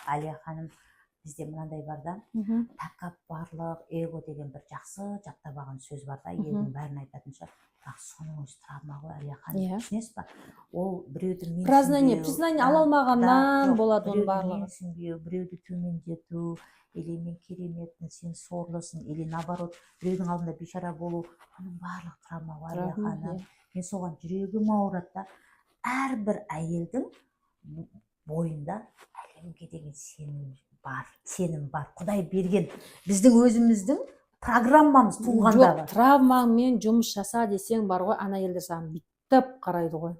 Әлия ханым, бізде мынандай бар да, тәкаппарлық, эго деген бір жақсы жаттап алған сөз бар да, елдің бәрін айтатынша. Бірақ соның өзі травма ғой, Әлия ханым, түсінесіз ба? Ол біреуді признание ала алмағаннан болады оның біреуді барлығы. менсінбеу, біреуді төмендету, или мен кереметпін, сен сорлысың, или наоборот, біреудің алдында бейшара болу, оның барлығы травма ғой, Әлия ханым. Мен соған жүрегім ауырады да. Әрбір әйелдің бойында әлемге деген сенім бар. Құдай берген біздің өзіміздің программамыз туғандағы. Жоқ, травмаңмен жұмыс жаса десең бар ғой, ана елдер саған бүйтіп қарайды ғой.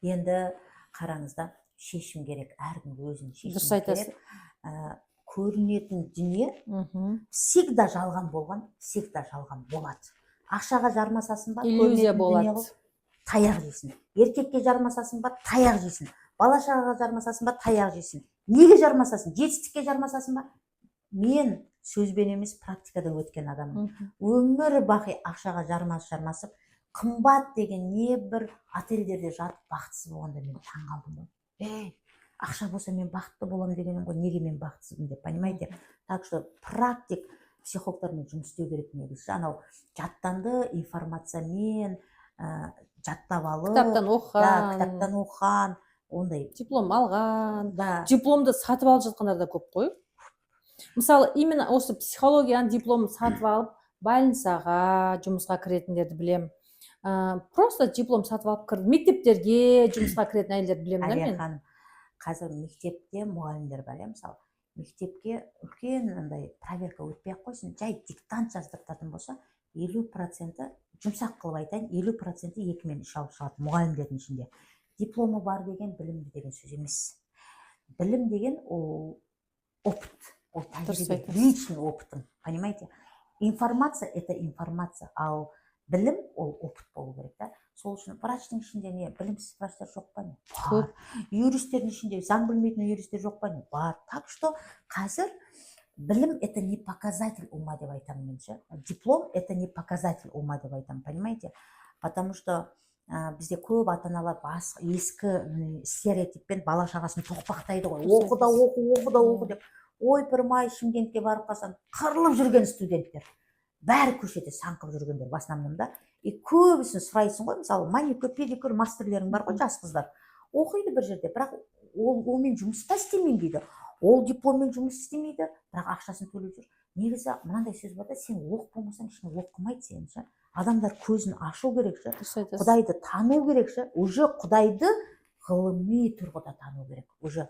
Енді қараңыз да, шешім керек, әркім өзінің Дұрыс шешім айтасыз. керек. Көрінетін дүние всегда жалған болған, всегда жалған болады. Ақшаға жармасасын ба, иллюзия болады. Таяқ жейсің. Еркекке жармасасын ба, таяқ жейсің. Бала-шағаға жармасасын ба, таяқ жейсің. Неге жармасасын? Жетістікке жармасасын ба? Мен сөзбен емес, практикадан өткен адаммын. Өмір бақи ақшаға жармасып, қымбат деген не бір отельдерде жатып бақытсыз болғанда мен таң қалдым ғой. Ақша болса мен бақытты боламын дегенім ғой, неге мен бақытсызбын деп, понимаете? Так что практик психологтармен жұмыс істеу керек негізі. Анау жаттанды информациямен жаттап алып, кітаптан оқыған, ондай диплом алған, дипломды сатып алып жатқандар да көп қой. Мысалы, именно осы психологияның дипломын сатып алып, больницаға жұмысқа кіретіндерді білем. Просто диплом сатып алып кірді. Мектептерге жұмысқа кіретін әйелдерді білем да мен. Қазір мектепте мұғалімдер бар, мысалы, мектепке үлкен андай проверка өтпей ақ қойсын, жай диктант жаздыртатын болса, 50% жұмсақ қылып айтайын, 50% 2 мен 3 алып шығады мұғалімдердің ішінде. Дипломы бар деген білімді деген сөз емес. Білім деген ол опыт, ол тәжірибе, личный опытың, понимаете? Информация – это информация, ал білім ол опыт болу керек та. Сол үшін врачтың ішінде не, білімсіз врачтар жоқ па не? Бар. Юристтердің ішінде заң білмейтін юристтер жоқ па не? Бар. Так что қазір білім – это не показатель ума деп айтамын мен ше. Диплом – это не показатель ума деп айтамын, понимаете? Потому что бізде көп ата-аналар ескі стереотиппен бала шағасын тоқпақтайды ғой. Оқу деп. Ойпырмай, Шымкентке барып қалсаң, қырылып жүрген студенттер. Бәрі көшеде саңқып жүргендер басынан да. Көбісін сұрайсың ғой, мысалы, маникюр, педикюр мастерлерің бар ғой, жас қыздар. Оқиды бір жерде, бірақ олмен жұмыста істемеймін дейді. Ол дипломмен жұмыс істемейді, бірақ ақшасын төлеп жүр. Негізі мынандай сөз бар да, сен оқ болмасаң, ешкім оқымайды сені ше. Адамдар көзін ашу керек ше. Құдайды тану керек ше. Уже құдайды ғылыми тұрғыда тану керек. Уже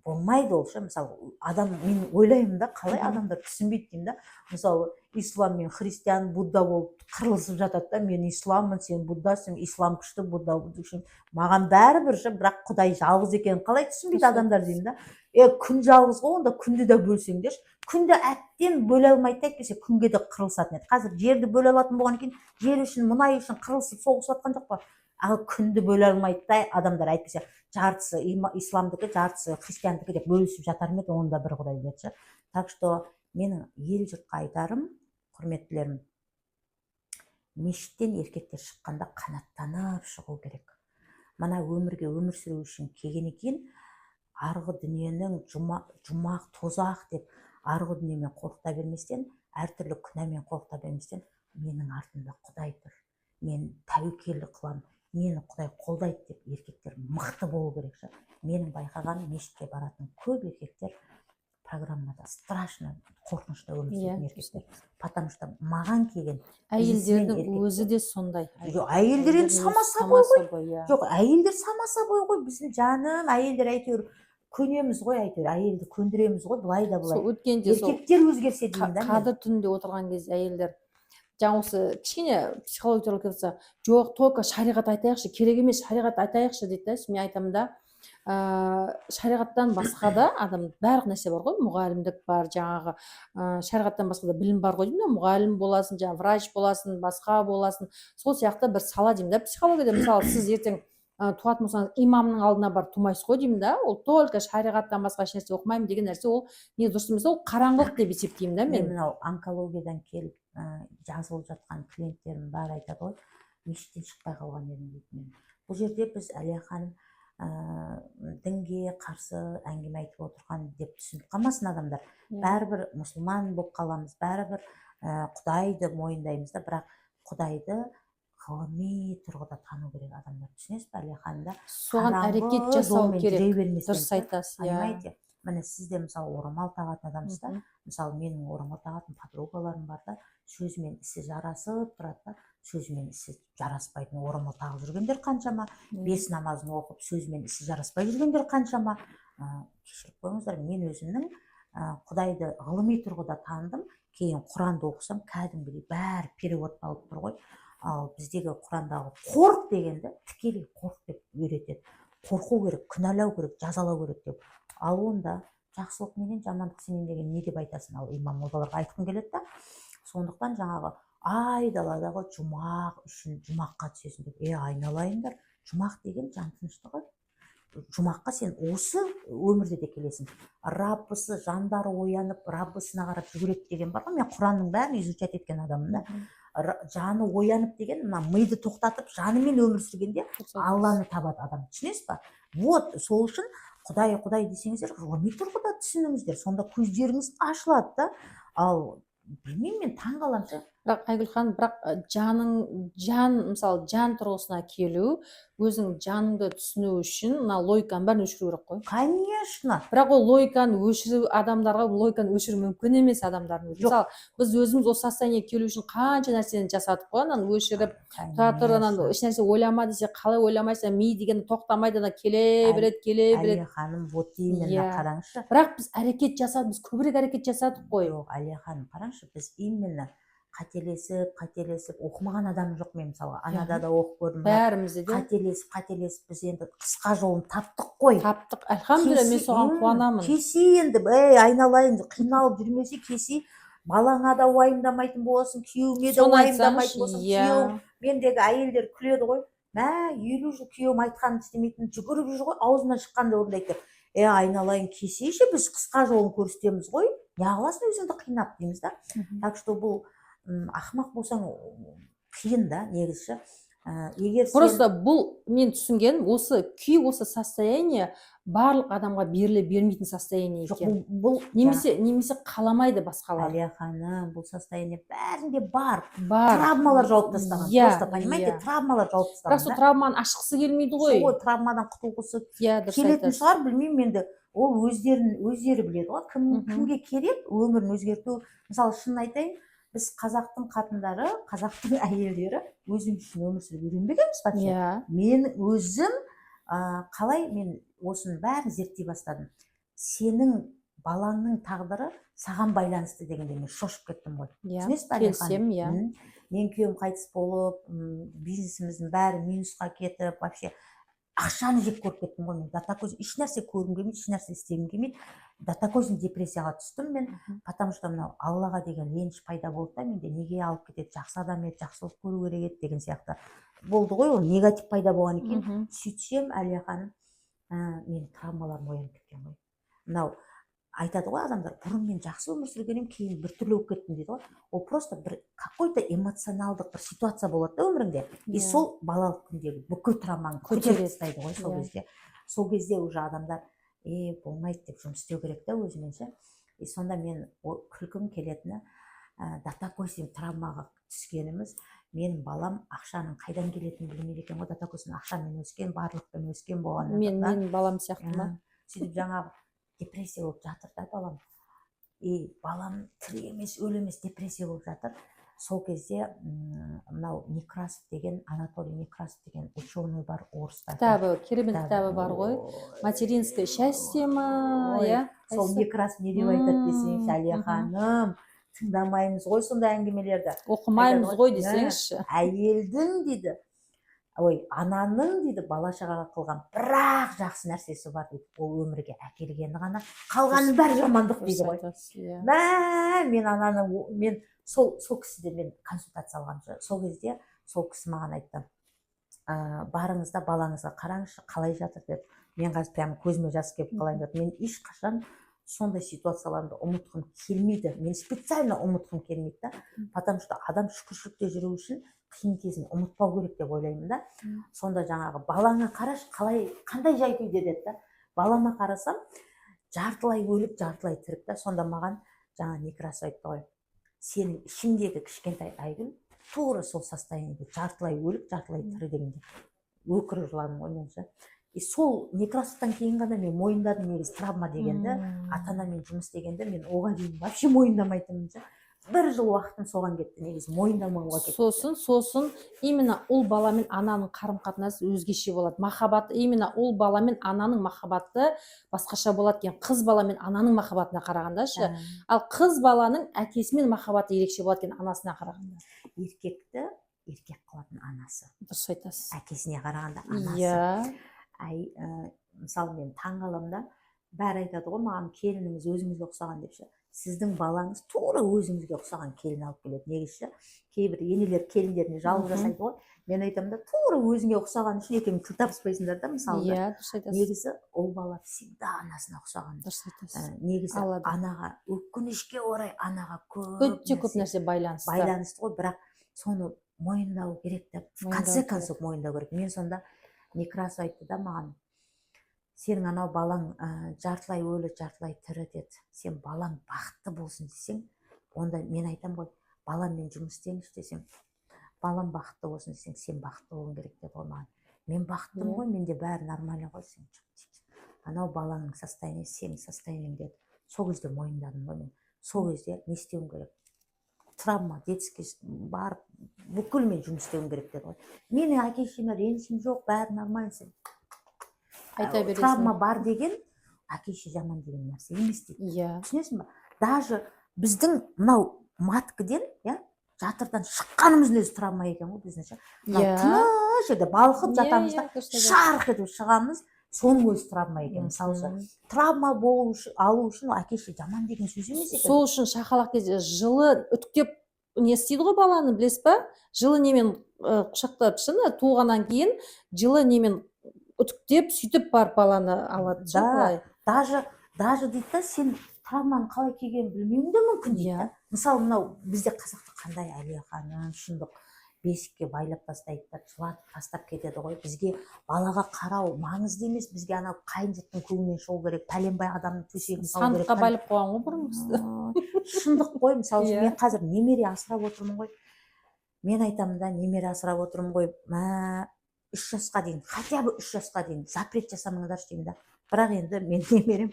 болмайды ол ше. Мысалы, адам, мен ойлаймын да, қалай адамдар түсінбейді деймін да. Мысалы, ислам мен христиан, будда болып қырылысып жатады да, мен исламмын, сен буддасың, ислам күшті, будда үшін. Маған бәрібір ше, бірақ Құдай жалғыз екенін қалай түсінбейді адамдар деймін да. Күн жалғыз ғой, онда күнді де бөлсеңдерші. Күнді әттен бөле алмайды әйтпесе күнге де қырылысатын еді. Қазір жерді бөле алатын болған екен, жер үшін, мұнай үшін қырылысып соғысып жатқан жоқ па? Ал күнді бөле алмайды да адамдар әйтпесе жартысы исламдікі, жартысы христиандікі деп бөлісіп жатар ма еді, онда бір Құдай біледі. Так что менің ел жұртқа айтарым, құрметтілерім, мешіттен еркектер шыққанда қанаттанып шығу керек. Мына өмірге өмір сүру үшін келгеннен кейін арғы дүниенің жұмақ, тозақ деп арғы дүниемен қорқыта берместен, әртүрлі күнәмен қорқыта берместен, менің артымда Құдай тұр, мен тәуекелді қыламын, мені Құдай қолдайды деп еркектер мықты болу керек ше. Менің байқаған мешітке баратын көп еркектер программада страшно қорқынышта өмір сүретін еркектер. Потому что маған келген әйелдердің өзі де сондай. Әйелдер енді сама собой ғой. Жоқ, әйелдер сама собой ғой. Біздің жаным, әйелдер әйтеуір көнеміз ғой, әйтеуір әйелді көндіреміз ғой, былай да былай. Еркектер өзгерсе деймін да. Қадір түнінде отырған кезде әйелдер жаңа осы кішкене психология туралы кетсе, жоқ, только шариғат айтайықшы, керек емес, шариғат айтайықшы дейді да. Мен айтамын да, шариғаттан басқа да адам барлық нәрсе бар ғой, мұғалімдік бар, жаңағы шариғаттан басқа да білім бар ғой деймін да, мұғалім боласың, жаңағы врач боласың, басқа боласың, сол сияқты бір сала деймін да. Психологияда мысалы сіз ертең туатын болсаңыз имамның алдына барып тумайсыз ғой деймін да. Ол только шариғаттан басқа ешнәрсе оқымаймын деген нәрсе, ол не дұрыс емес, ол қараңғылық деп есептеймін да мен. Мынау онкологиядан келіп жазылып жатқан клиенттерім бар айтады ғой, мешіттен шықпай қалған едім дейді мен. Бұл жерде біз Әлия ханым дінге қарсы әңгіме айтып отырған деп түсініп қалмасын адамдар. Иә. Бәрібір мұсылман болып қаламыз, бәрібір Құдайды мойындаймыз да, бірақ Құдайды ғылыми тұрғыда тану керек адамдар. Түсінесіз бе, Әлия ханым да? Соған әрекет Қараңғы жасау жолмен жүре керек. берместен, Дұрыс айтасыз, иә. понимаете? Міне сізде мысалы орамал тағатын адамсыз да, мысалы менің орамал тағатын подругаларым бар да, сөзімен ісі жарасып тұрады да, сөзімен ісі жараспайтын орамал тағып жүргендер қаншама, бес намазын оқып сөзімен ісі жараспай жүргендер қаншама. Кешіріп қойыңыздар, мен өзімнің Құдайды ғылыми тұрғыда таныдым, кейін Құранды оқысам кәдімгідей бәрі переводталып тұр ғой. Ал біздегі Құрандағы қорық дегенді тікелей қорық деп үйретеді. Қорқу керек, күнәлау керек, жазалау керек деп. Ал онда жақсылық менен жамандық сенен деген не деп айтасың? Ал имам молдаларға айтқым келеді да. Сондықтан жаңағы айдаладағы жұмақ үшін жұмаққа түсесің деп. Айналайындар, жұмақ деген жан тыныштығы. Жұмаққа сен осы өмірде де келесің. Раббысы жандары оянып, Раббысына қарап жүгіреді деген бар ғой. Мен Құранның бәрін изучать еткен адаммын да. Жаны оянып деген, мына миды тоқтатып, жанымен өмір сүргенде Алланы табады адам. Түсінесіз ба? Вот, сол үшін Құдай десеңіздер, ғылыми тұрғыда түсініңіздер. Сонда көздеріңіз ашылады да. Ал білмеймін, мен таң қаламын. Бірақ Айгүл ханым, жан мысалы жан тұрғысына келу, өзің жаныңды түсіну үшін мына логиканың бәрін өшіру керек қой. Конечно. Бірақ ол логиканы өшіру адамдарға логиканы өшіру мүмкін емес адамдардың. Мысалы біз өзіміз осы состояниеге келу үшін қанша нәрсені жасадық қой, ананы өшіріп, тұр, ананы еш нәрсе ойлама десе қалай ойламайсың, ми деген тоқтамайды, ана келе береді. Әлия ханым, вот именно қараңызшы. Бірақ біз әрекет жасадық, біз көбірек әрекет жасадық қой. Әлия ханым, қараңызшы, біз именно қателесіп оқымаған адам жоқ. Мен мысалға анада да оқып көрдім. Бәрімізде де қателесіп біз енді қысқа жолын таптық қой. Таптық. Альхамдулилля, мен соған қуанамын. Кесе енді, айналайын, қиналып жүрмесе кесе, балаңа да уайымдамайтын боласың, күйеуіңе де уайымдамайтын боласың. Күйеуім, мендегі әйелдер күледі ғой. 50 жыл күйеуім айтқанын істемейтін, жүгіріп жүр ғой, аузынан шыққанда орындайды. Айналайын, кесейші, біз қысқа жолын көрсетеміз ғой. Неғыласын өзіңді қинап дейміз да. Так что бұл ақымақ болсаң қиын да негізі. Просто бұл мен түсінгенім, осы күй, осы состояние барлық адамға беріле бермейтін состояние екен. Немесе қаламайды басқалар. Әлия ханым, бұл состояние бәрінде бар. Травмалар жауып тастаған. Просто, понимаете, травмалар жауып тастаған. Бірақ сол травманы ашқысы келмейді ғой. Сол травмадан құтылғысы келетін шығар, білмеймін енді. Ол өздері біледі ғой. Кімге керек өмірін өзгерту. Мысалы, шынын айтайын, біз қазақтың қатындары, қазақтың әйелдері өзіміз үшін өмір сүріп үйренбегенбіз ба? Мен өзім қалай мен осының бәрін зерттей бастадым. Сенің балаңның тағдыры саған байланысты дегенде мен шошып кеттім ғой. Түсінесіз бе? Келсем, мен күйеуім қайтыс болып, бизнесіміздің бәрі минусқа кетіп, вообще ақшаны жеп көріп кеттім ғой. Мен датакөз еш нәрсе көргім келмейді, еш нәрсе істегім келмейді. Датакөздің депрессияға түстім мен, потому что мынау Аллаға деген реніш пайда болды да, менде неге алып кетеді, жақсы адам еді, жақсылық көру керек еді деген сияқты болды ғой, ол негатив пайда болған екен. Сөйтсем, Әлия ханым, мен травмаларым оянып кеткен ғой. Мынау айтады ғой адамдар, бұрын мен жақсы өмір сүргенім, кейін біртүрлі болып кеттім дейді ғой. Ол просто бір какой-то эмоционалдық бір ситуация болады да өміріңде. И сол балалық күндегі бүкіл травманы көтеріп тастайды ғой сол кезде. Сол кезде уже адамдар болмайды деп жұмыс істеу керек та өзіменше. И сонда мен күлкім келетіні, датакөздің травмаға түскеніміз, менің балам ақшаның қайдан келетінін білмейді екен ғой. Датакөздің ақшамен өскен, барлықпен өскен болған. Менің балам сияқты ма? Сөйтіп жаңағы депрессия болып жатыр да балам. Балам тірі емес, өлі емес, депрессия болып жатыр. Сол кезде мынау Некрасов деген, Анатолий Некрасов деген ученый бар, орыста. Кітабы, керемет кітабы бар ғой. Материнское счастье ма? Сол Некрасов не деп айтады десеңізші, Әлия ханым, тыңдамаймыз ғой сондай әңгімелерді. Оқымаймыз ғой десеңізші. Әйелдің дейді, ананың дейді, бала шағаға қылған бірақ жақсы нәрсесі бар дейді. Ол өмірге әкелгені ғана, қалғаны бәрі жамандық дейді ғой. Мен сол кісіде мен консультация алғам. Сол кезде сол кісі маған айтты, барыңызда балаңызға қараңызшы қалай жатыр деп. Мен қазір прямо көзіме жас келіп қалайын деп. Мен ешқашан сондай ситуацияларды ұмытқым келмейді. Мен специально ұмытқым келмейді да. Потому что адам шүкіршілікте жүру үшін қиын кезін ұмытпау керек деп ойлаймын да. Сонда жаңағы балаңа қараш, қандай жай күйде деді да. Балама қарасам, жартылай өліп, жартылай тіріп та. Сонда маған жаңа Некрасов айтты ғой, сенің ішіңдегі кішкентай Айгүл тура сол состояниеде жартылай өліп, жартылай тірі дегенде өкіріп жыладым ғой мен ше. Сол Некрасовтан кейін ғана мен мойындадым негізі травма дегенді, ата-анамен жұмыс дегенді мен оған дейін вообще мойындамайтынмын ше. 1 жыл уақытым соған кетті негізі, мойындамауға кетті. Сосын именно ұл бала мен ананың қарым-қатынасы өзгеше болады. Махаббаты, именно ұл бала мен ананың махаббаты басқаша болады екен. Қыз бала мен ананың махаббатына қарағанда ше. Ал қыз баланың әкесімен махаббаты ерекше болады екен анасына қарағанда. Еркекті еркек қылатын анасы. Дұрыс айтасыз. Әкесіне қарағанда анасы. Мысалы мен таңғаламын да, бәрі айтады ғой маған, келініңіз өзіңізге ұқсаған деп ше. Сіздің балаңыз тура өзіңізге ұқсаған келін алып келеді. Негізі кейбір енелер келіндеріне жалғыз жасайды ғой. Мен айтамын да, тура өзіңе ұқсаған үшін екеуің тіл табыспайсыңдар да, мысалы. Дұрыс айтасыз. Негізі ұл бала всегда анасына ұқсаған. Дұрыс айтасыз. Негізі анаға, өкінішке орай анаға көп нәрсе байланысты ғой, бірақ соны мойындау керек деп, конце концов мойындау керек. Мен сонда Некрасов айтты да маған, сенің анау балаң жартылай өлі, жартылай тірі деді. Сен балаң бақытты болсын десең, онда мен айтам ғой, баламмен жұмыс істеңізші десем, балам бақытты болсын десең, сен бақытты болуың керек деді ғой маған. Мен бақыттымын ғой, менде бәрі нормально ғой, сен анау балаңның состояниесі сенің состояниең деді. Сол кезде мойындадым ғой мен. Сол кезде не істеуім керек? Травма, детский барып, бүкіл мен жұмыс істеуім керек деді ғой. Менің әке-шешеме ренішім жоқ, бәрі нормально. Айта бересің. Травма бар деген әке-шеше жаман деген нәрсе емес дейді. Түсінесің ба? Даже біздің мынау маткіден, жатырдан шыққанымыздың өзі травма екен ғой біздің. Тыныш еді, балқып жатамыз да, шарқ етіп шығамыз, соның өзі травма екен. Мысалы, травма алу үшін әке-шеше жаман деген сөз емес екен. Сол үшін шақалақ кезде жылы үтіктеп не істейді ғой баланы, білесіз ба? Жылы немен құшақтап шыны, туғаннан кейін жылы немен үтіктеп, сөйтіп барып баланы алады. Даже дейді да, сен травманың қалай келгенін білмеуің де мүмкін дейді. Мысалы, мынау бізде қазақта қандай Әлия шындық бесікке байлап тастайды да, жылатып тастап кетеді ғой. Бізге балаға қарау маңызды емес, бізге анау қайын жұрттың көңілінен шығу керек, пәленбай адамның төсегін салу керек. Сандыққа байлап қойған ғой бұрын. Шындық қой, мысалы, мен қазір немере асырап отырмын ғой. Мен айтамын да, немере асырап отырмын ғой, 3 жасқа дейін, хотя бы 3 жасқа дейін запрет жасамаңдаршы деймін да. Бірақ енді мен немерем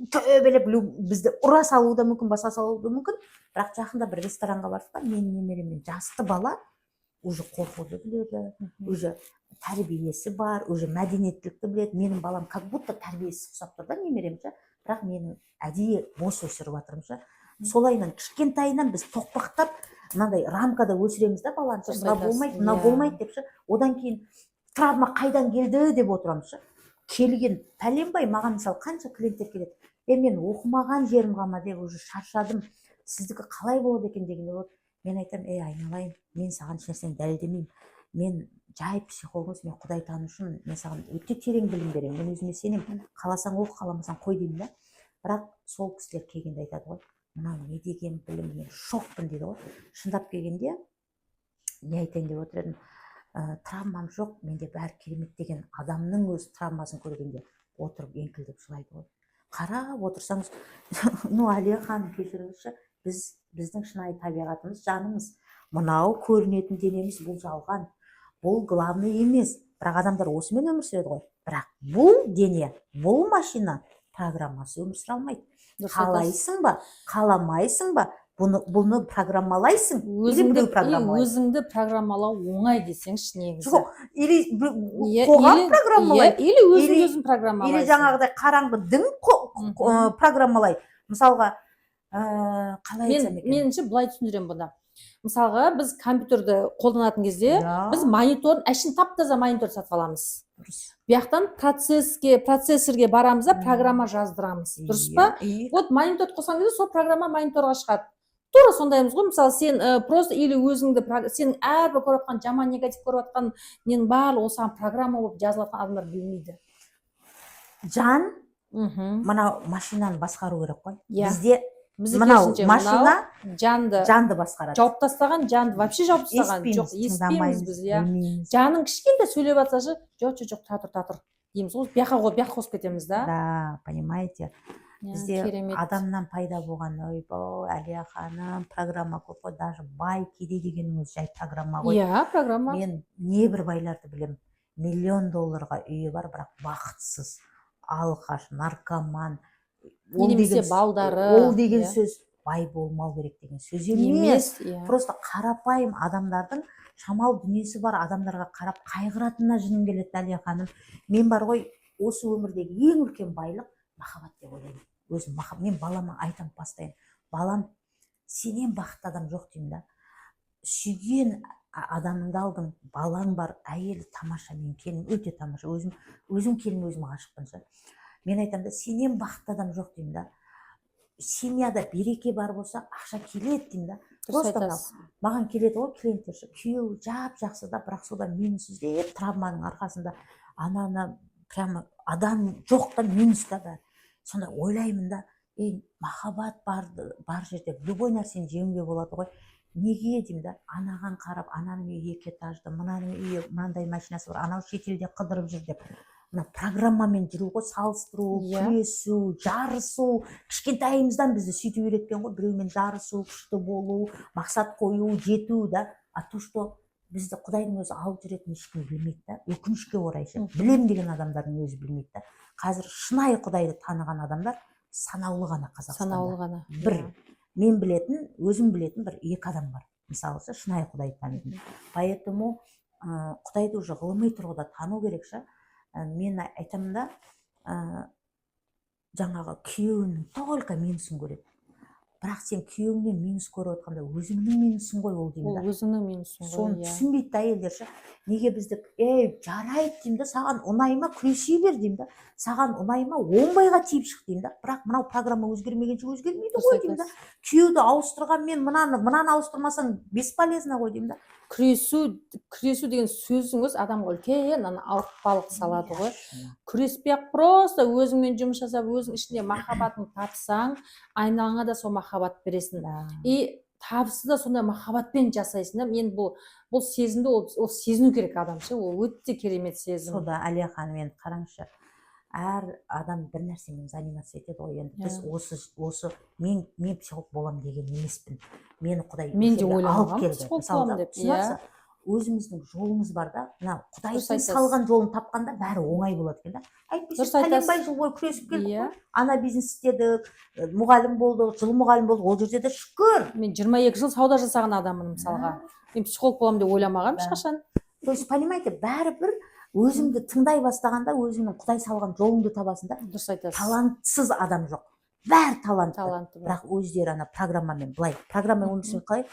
төбелеп бізді ұра салуы да мүмкін, баса салуы да мүмкін. Бірақ жақында бір ресторанға бардық та, мен немереммен жасты бала уже қорқуды біледі, уже тәрбиесі бар, уже мәдениеттілікті біледі. Менің балам как будто тәрбиесі ұқсап тұр да немеремше, бірақ менің әдейі бос өсіріп жатырмын. Солайынан кішкентайынан біз тоқпақтап, мынандай рамкада өсіреміз да баланы. Мына болмайды депші. Одан кейін травма қайдан келді деп отырамыз. Келген пәленбай, маған мысалы қанша клиенттер келеді. Мен оқымаған жерім қалмады, уже шаршадым. Сіздікі қалай болады екен дегенде болады. Мен айтам, айналайын, мен саған ешнәрсені дәлелдемеймін. Мен жай психолог емес, мен Құдай танушымын. Мен саған өте терең білім беремін. Мен өзіме сенемін. Қаласаң оқы, қаламасаң қой деймін да. Бірақ сол кісілер келгенде айтады ғой, мынау не деген білім, мен шокпын дейді ғой. Шындап келгенде не айтайын деп отыр едім. Травмам жоқ, менде бәрі керемет деген адамның өз травмасын көргенде отырып еңкілдеп жылайды ғой. Қарап отырсаңыз, Әлия ханым кешіріңізші, біздің шынайы табиғатымыз, жанымыз, мынау көрінетін денеміз, бұл жалған, бұл главный емес. Бірақ адамдар осымен өмір сүреді ғой. Бірақ бұл дене, бұл машина программасы өмір сүре алмайды. Қалайсың ба, қаламайсың ба, бұны программалайсың, өзіңді программалау оңай десеңші негізі. Жоқ, или қоғам программалайды, или өзің программалайсың. Или жаңағыдай қараңғы дін программалайды. Мысалға, қалай айтсам екен? Меніңше былай түсіндіремін бұны. Мысалға, біз компьютерді қолданатын кезде, біз мониторын, әшін тап-таза монитор сатып аламыз. Бұяқтан процессорге барамыз да, программа жаздырамыз. Дұрыс па? Вот монитор қосқан кезде, сол программа мониторға шығады. Тура сондаймыз ғой. Мысалы, сен просто или өзіңді, сен әрбір көріп атқан, жаман негатив көріп атқан, нен барлығы осыған программа болып жазылатын адамдар білмейді. Жан, мынау машинаны басқару керек қой. Бізде Бізде мынау керісінше машина жанды басқарады. жауып тастаған, жанды вообще жауып тастаған. Естпейміз, Жоқ, естпейміз тыңдамаймыз, біз, иә. білмейміз. Жаның кішкентай сөйлеп жатсашы, жоқ, татыр дейміз ғой. Бияққа қосып кетеміз да. Да, понимаете? Бізде Керемет. адамнан пайда болған, ойбой, Әлия ханым, программа көп қой, даже бай кедей дегеніңіз жай программа ғой. Иә, программа. Мен небір байларды білем. $1 миллион үйі бар, бірақ бақытсыз, алқаш, наркоман. Немесе балдары. Ол деген сөз бай болмау керек деген сөз емес. Просто қарапайым адамдардың шамал дүниесі бар адамдарға қарап қайғыратынына жыным келеді, Әлия ханым. Мен бар ғой, осы өмірдегі ең үлкен байлық махаббат деп ойлаймын. Өзім мен балама айтам постоянно. Балам, сенен бақытты адам жоқ деймін да. Сүйген адамыңды алдың, балаң бар, әйелі тамаша, мен келінім өте тамаша. Өзім келін өзім ғашықпын. Мен айтам да, сенен бақытты адам жоқ деймін да. Семьяда береке бар болса, ақша келеді деймін да. Просто маған келеді ғой клиенттер, күйеуі жақсы да, бірақ сода минус іздеп, травманың арқасында ананы прямо адам жоқ та, минус та бәрі. Сонда ойлаймын да, махаббат бар жерде любой нәрсені жеңуге болады ғой. Неге деймін да, анаған қарап, ананың үйі 2 этажды, мынаның үйі мынандай машинасы бар, анау шетелде қыдырып жүр деп. Мына программамен жүру ғой, салыстыру, күресу, жарысу. Кішкентайымыздан бізді сөйтіп үйреткен ғой, біреумен жарысу, күшті болу, мақсат қою, жету да. А то, что бізді Құдайдың өзі алып жүретін ешкім білмейді да. Өкінішке орай ше. Білем деген адамдардың өзі білмейді да. Қазір шынайы Құдайды таныған адамдар санаулы ғана Қазақстанда. Санаулы ғана. Мен білетін, өзім білетін 1-2 адам бар. Мысалы, шынайы Құдайды таныйтын. Поэтому Құдайды уже ғылыми тұрғыда тану керек ше. Мен айтамын да, жаңағы күйеуінің только минусын көреді. Бірақ сен күйеуіңнен минус көріп отқанда өзіңнің минусың ғой ол деймін да. Ол өзіңнің минусың ғой. Соны түсінбейді әйелдер ше. Неге бізді, жарайды деймін да, саған ұнайма күресе бер деймін да. Саған ұнайма оңбайға тиіп шық деймін да. Бірақ мынау программа өзгермегенше өзгермейді ғой деймін да. Күйеуді ауыстырған мен мынаны ауыстырмасаң бесполезно ғой деймін да. Күресу деген сөздің өзі адамға үлкен ауыртпалық салады ғой. Күреспей-ақ просто өзіңмен жұмыс жасап, өзің ішінде махаббатын тапсаң, айналаңа да сол махаббат бересің. И табысы да сондай махаббатпен жасайсың да. Мен бұл сезімді ол сезіну керек адам ше. Ол өте керемет сезім. Сода Әлия ханым, енді қараңызшы. Әр адам бір нәрсемен заниматься етеді ғой. Енді біз осы мен психолог болам деген емеспін. Мені Құдай алып келді. Мысалы, өзіміздің жолымыз бар да, мына Құдайдың салған жолын тапқанда бәрі оңай болады екен да. Әйтпесе пәленбай жыл бойы күресіп келдік қой. Ана бизнес істедік, мұғалім болдық, жыл мұғалім болдық, ол жерде де шүкір. Мен 22 жыл сауда жасаған адаммын мысалға. Мен психолог боламын деп ойламағанмын ешқашан. То есть, понимаете, бәрібір өзіңді тыңдай бастағанда өзіңнің Құдай салған жолыңды табасың да. Дұрыс айтасыз. Талантсыз адам жоқ. Бәрі талантты. Бірақ өздері ана программамен былай. Программа өмірсін қалай?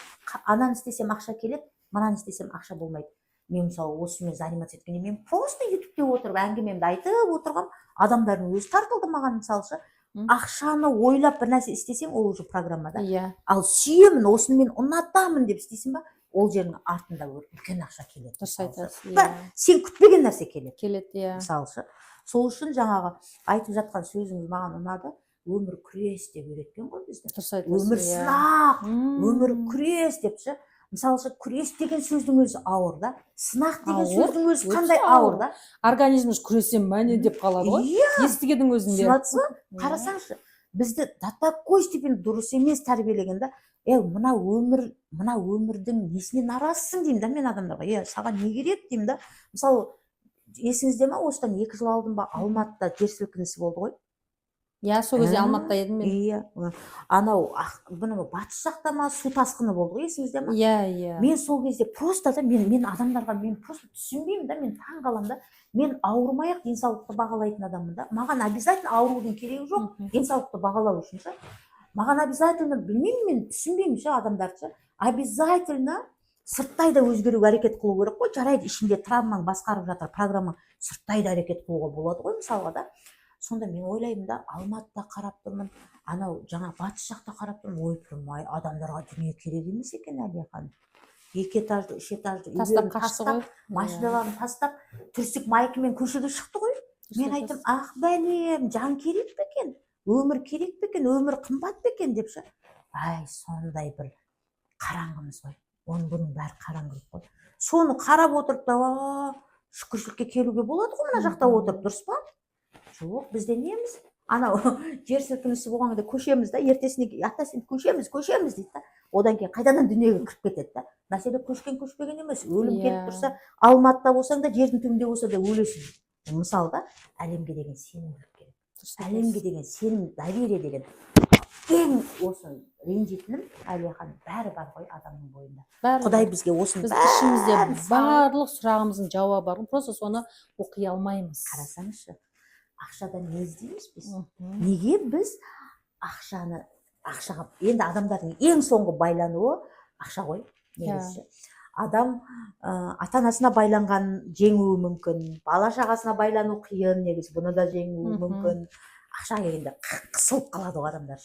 Ананы істесем ақша келеді, мынаны істесем ақша болмайды. Мен мысалы осымен заниматься еткенде мен просто ютубте отырып әңгімемді айтып отырғам, адамдардың өзі тартылды маған мысалшы. Ақшаны ойлап бір нәрсе істесең, ол уже программада. Ал сүйемін, осыны мен ұнатамын деп істейсің ба, ол жердің артында үлкен ақша келеді. Дұрыс айтасыз. Сен күтпеген нәрсе келеді. Келеді, мысалшы. Сол үшін жаңағы айтып жатқан сөзіңіз маған ұнады. Өмір күрес деп үйреткен ғой бізді. Дұрыс айтасыз. Өмір сынақ, өмір күрес депші. Мысалшы, күрес деген сөздің өзі ауыр да. Сынақ деген сөздің өзі қандай ауыр да. Организміміз күресем мәне деп қалады ғой. Естігеннің өзінде. Қарасаңшы, бізді до такой степени дұрыс емес тәрбиелеген да. Мына өмірдің несіне наразысың деймін да мен адамдарға. Саған не керек деймін да. Мысалы, есіңізде ма, осыдан 2 жыл алдын ба Алматыда жер сілкінісі болды ғой. Сол кезде Алматыда едім мен. Анау батыс жақта ма су тасқыны болды ғой, есіңізде ма? Мен сол кезде просто да мен адамдарға мен просто түсінбеймін да, мен таң қаламын да. Мен ауырмай-ақ денсаулықты бағалайтын адаммын да. Маған обязательно аурудың керегі жоқ, денсаулықты бағалау үшін ше. Маған обязательно, білмеймін, мен түсінбеймін ше адамдарды. Обязательно сырттай да өзгеруге әрекет қылу керек қой. Жарайды, ішінде травмаң басқарып жатыр, программа сырттай да әрекет қылуға болады ғой мысалға да. Сонда мен ойлаймын да, Алматыда қарап тұрмын, анау жаңа батыс жақта қарап тұрмын, ойпырмай, адамдарға дүние керек емес екен Әлия ханым. 2 этажды, 3 этажды үйлерін тастап, машиналарын тастап, түрсік майкымен көшеге шықты ғой. Мен айттым, ах бәлем, жан керек пе екен? өмір керек пе екен, өмір қымбат па екен деп ше. Ай, сондай бір қараңғымыз ғой. Бұның бәрі қараңғылық қой. Соны қарап отырып та шүкіршілікке келуге болады ғой мына жақта отырып, дұрыс па? Жоқ, бізде неміз? Анау жер сілкінісі болған кезде көшеміз да, ертесіне ата сен көшеміз дейді да. Одан кейін қайтадан дүниеге кіріп кетеді да. Мәселе көшпеген емес. Өлім келіп тұрса, Алматыда болсаң да, жердің түбінде болса да өлесің. Мысалы да, әлемге деген сенімділік керек. Әлемге деген сенім, доверие деген ең осы ренжитінім, Әлия бәрі бар ғой адамның бойында. Құдай бізге осыны біз ішімізде барлық сұрағымыздың жауабы бар. Просто соны оқи алмаймыз. Қарасаңызшы, ақшадан не іздейміз біз? Неге біз ақшаға, енді адамдардың ең соңғы байлануы ақша ғой, негізі. Адам ата-анасына байланған жеңуі мүмкін, бала шағасына байлану қиын, негізі бұны да жеңуі мүмкін. Ақша келгенде қысылып қалады ғой адамдар.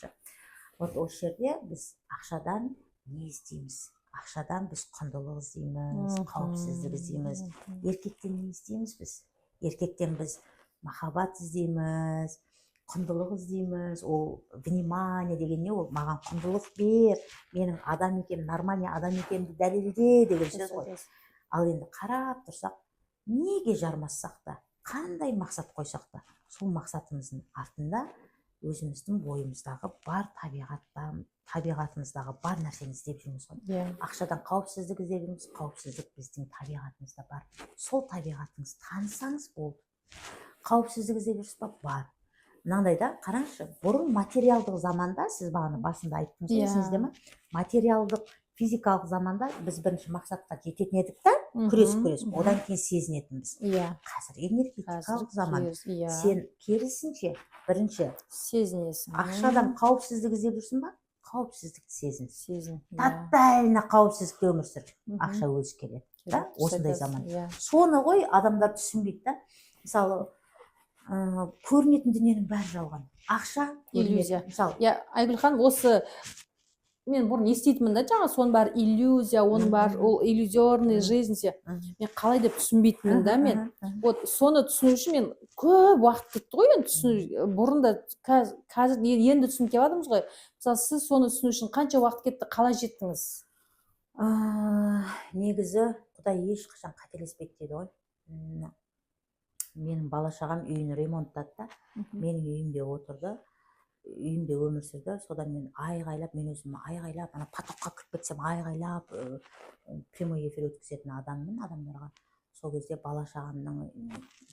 Вот осы жерде біз ақшадан не іздейміз? Ақшадан біз құндылық іздейміз, қауіпсіздік іздейміз. Еркектен не іздейміз біз? Еркектен біз махаббат іздейміз, құндылық іздейміз. Ол внимание деген не? Ол маған құндылық бер, менің адам екенім, нормальный адам екенімді дәлелде деген сөз ғой. Ал енді қарап тұрсақ, неге жармассақ та, қандай мақсат қойсақ та, сол мақсатымыздың артында өзіміздің бойымыздағы бар табиғатымыздағы бар нәрсені іздеп жүрміз ғой. Ақшадан қауіпсіздік іздейміз, қауіпсіздік біздің табиғатымызда бар. Сол табиғатыңызды танысаңыз болды. Қауіпсіздік іздеп жүрсіз ба? Бар. Мынандай да, қараңызшы, бұрын материалдық заманда, сіз бағана басында айттыңыз, есіңізде ме? Материалдық, физикалық заманда біз бірінші мақсатқа жететін едік та, күресіп, одан кейін сезінетінбіз. Қазір энергетикалық заман. Сен керісінше бірінші сезінесің. Ақшадан қауіпсіздік іздеп жүрсің ба? Қауіпсіздікті сезін. Тотально қауіпсіздікте өмір сүр. Ақша өзі келеді. Осындай заман. Соны ғой адамдар түсінбейді да. Мысалы, көрінетін дүниенің бәрі жалған. Ақша иллюзия. Айгүл ханым, осы мен бұрын еститінмін да, жаңа соның бәрі иллюзия, оның бәрі ол иллюзорный жизнь. Мен қалай деп түсінбейтінмін да мен. Вот соны түсіну үшін мен көп уақыт кетті ғой енді түсіну. Бұрында қазір енді түсініп келе жатырмыз ғой. Мысалы, сіз соны түсіну үшін қанша уақыт кетті, қалай жеттіңіз? Негізі Құдай ешқашан қателеспейді дейді ғой. Менің бала шағам үйін ремонттады да, менің үйімде отырды, үйімде өмір сүрді. Содан мен айғайлап, мен өзім айғайлап, ана потокқа кіріп кетсем айғайлап, прямой эфир өткізетін адамдарға. Сол кезде бала шағамның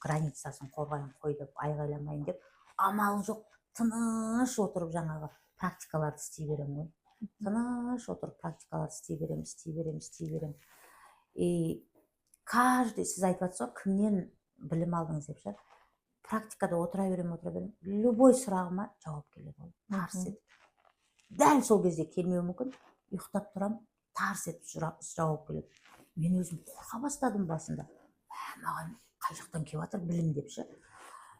границасын қой деп, айғайламайын деп, амал жоқ, тыныш отырып жаңағы практикаларды істей беремін ғой. Тыныш отырып практикаларды істей беремін. И каждый, сіз айтып жатсыз ғой, кімнен білім алдыңыз деп ше. Практикада отыра беремін. Любой сұрағыма жауап келеді ғой. Тарс етіп. Дәл сол кезде келмеуі мүмкін. Ұйықтап тұрам, тарс етіп жауап келеді. Мен өзім қорқа бастадым басында. Маған қай жақтан келіп жатыр білім деп ше.